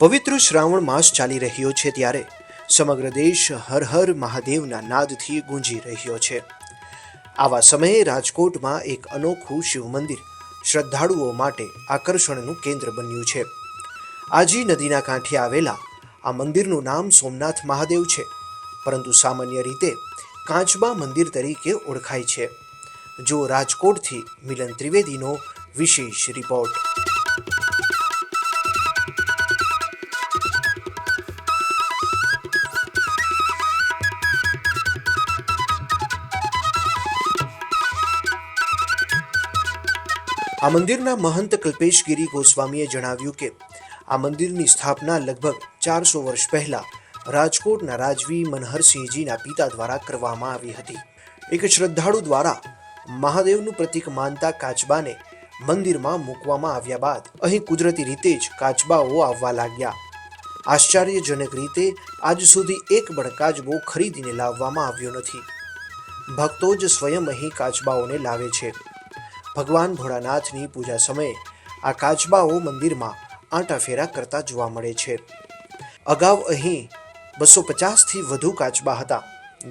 પવિત્ર શ્રાવણ માસ ચાલી રહ્યો છે ત્યારે સમગ્ર દેશ હર હર મહાદેવના નાદથી ગુંજી રહ્યો છે। આવા સમયે રાજકોટમાં એક અનોખું શિવ મંદિર શ્રદ્ધાળુઓ માટે આકર્ષણનું કેન્દ્ર બન્યું છે। આજી નદીના કાંઠે આવેલા આ મંદિરનું નામ સોમનાથ મહાદેવ છે, પરંતુ સામાન્ય રીતે કાચબા મંદિર તરીકે ઓળખાય છે। જો રાજકોટથી મિલન ત્રિવેદીનો વિશેષ રિપોર્ટ। આ મંદિરના મહંત કલ્પેશગીરી ગોસ્વામીએ જણાવ્યું કે આ મંદિરની સ્થાપના લગભગ 400 વર્ષ પહેલા રાજકોટના રાજવી મનહરસિંહજીના પિતા દ્વારા કરવામાં આવી હતી। એક શ્રદ્ધાળુ દ્વારા મહાદેવનું પ્રતીક માનતા કાચબાને મંદિરમાં મૂકવામાં આવ્યા બાદ અહીં કુદરતી રીતે જ કાચબાઓ આવવા લાગ્યા। આશ્ચર્યજનક રીતે આજ સુધી એક પણ કાચબો ખરીદીને લાવવામાં આવ્યો નથી। ભક્તો જ સ્વયં અહીં કાચબાઓને લાવે છે। ભગવાન ભોળાનાથની પૂજા સમયે આ કાચબાઓ મંદિરમાં આંટાફેરા કરતા જોવા મળે છે। અગાઉ અહીં 250થી વધુ કાચબા હતા,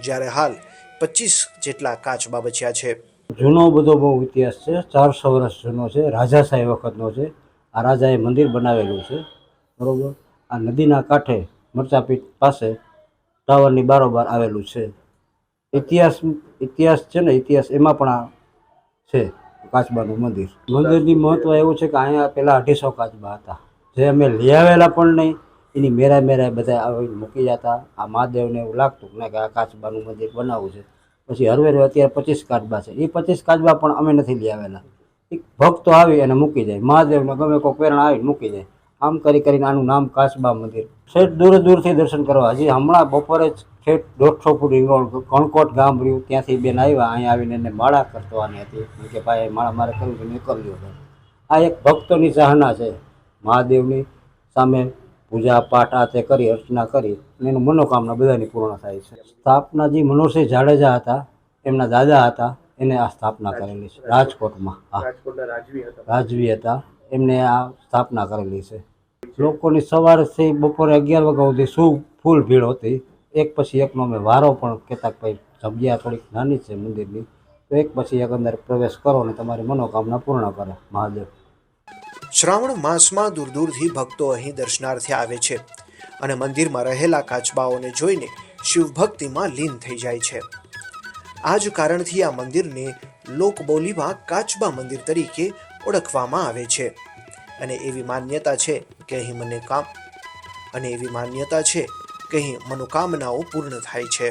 જ્યારે હાલ 25 જેટલા કાચબા બચ્યા છે। જૂનો બધો બહુ ઇતિહાસ છે, 400 વર્ષ જૂનો છે। રાજાશાહી વખતનો છે। આ રાજાએ મંદિર બનાવેલું છે, બરોબર। આ નદીના કાંઠે મરચાપીઠ પાસે ટાવરની બારોબાર આવેલું છે। ઇતિહાસ છે ને, ઇતિહાસ એમાં પણ આ છે કાચબાનું મંદિર। મંદિરની મહત્વ એવું છે કે અહીંયા પહેલાં 250 કાચબા હતા, જે અમે લઈ આવેલા પણ નહીં। એની મેરા બધા આવીને મૂકી જતા। આ મહાદેવને એવું લાગતું ને કે આ કાચબાનું મંદિર બનાવવું છે। પછી હરવેર અત્યારે 25 કાચબા છે। એ 25 કાચબા પણ અમે નથી લઈ આવેલા। એક ભક્તો આવી અને મૂકી જાય, મહાદેવને ગમે કોઈ પ્રેરણા આવીને મૂકી જાય। આમ કરીને આનું નામ કાચબા મંદિર। છેક દૂરથી દર્શન કરવા, હજી હમણાં બપોરે જ છેક 150 ફૂટ કણકોટ ગામ રહ્યું, ત્યાંથી બેન આવ્યા અહીંયા આવીને એને માળા કરવાની હતી કે ભાઈ માળા મારે કરવી તો મેં કરી લ્યો। આ એક ભક્તોની ચાહના છે, મહાદેવની સામે પૂજા પાઠ આ તે કરી, અર્ચના કરી અને એનું મનોકામના બધાની પૂર્ણ થાય છે। સ્થાપના જે મનોહરસિંહ જાડેજા હતા, એમના દાદા હતા, એને આ સ્થાપના કરેલી છે રાજકોટમાં। રાજવી હતા, એમને આ સ્થાપના કરેલી છે। લોકોની સવારથી બપોરે 11 વાગ્યા સુધી શું ફૂલ ભીડ હતી। એક પછી એકનો અમે વારો પણ કહેતા કે ભાઈ જગ્યા થોડીક નાની છે મંદિરની, તો એક પછી એક અંદર પ્રવેશ કરો અને તમારી મનોકામના પૂર્ણ કરે મહાદેવ। શ્રાવણ માસમાં દૂર દૂરથી ભક્તો અહીં દર્શનાર્થે આવે છે અને મંદિરમાં રહેલા કાચબાઓને જોઈને શિવભક્તિમાં લીન થઈ જાય છે। આ જ કારણથી આ મંદિરને લોકબોલીમાં કાચબા મંદિર તરીકે ઓળખવામાં આવે છે અને એવી માન્યતા છે કે અહીં મનોકામનાઓ પૂર્ણ થાય છે।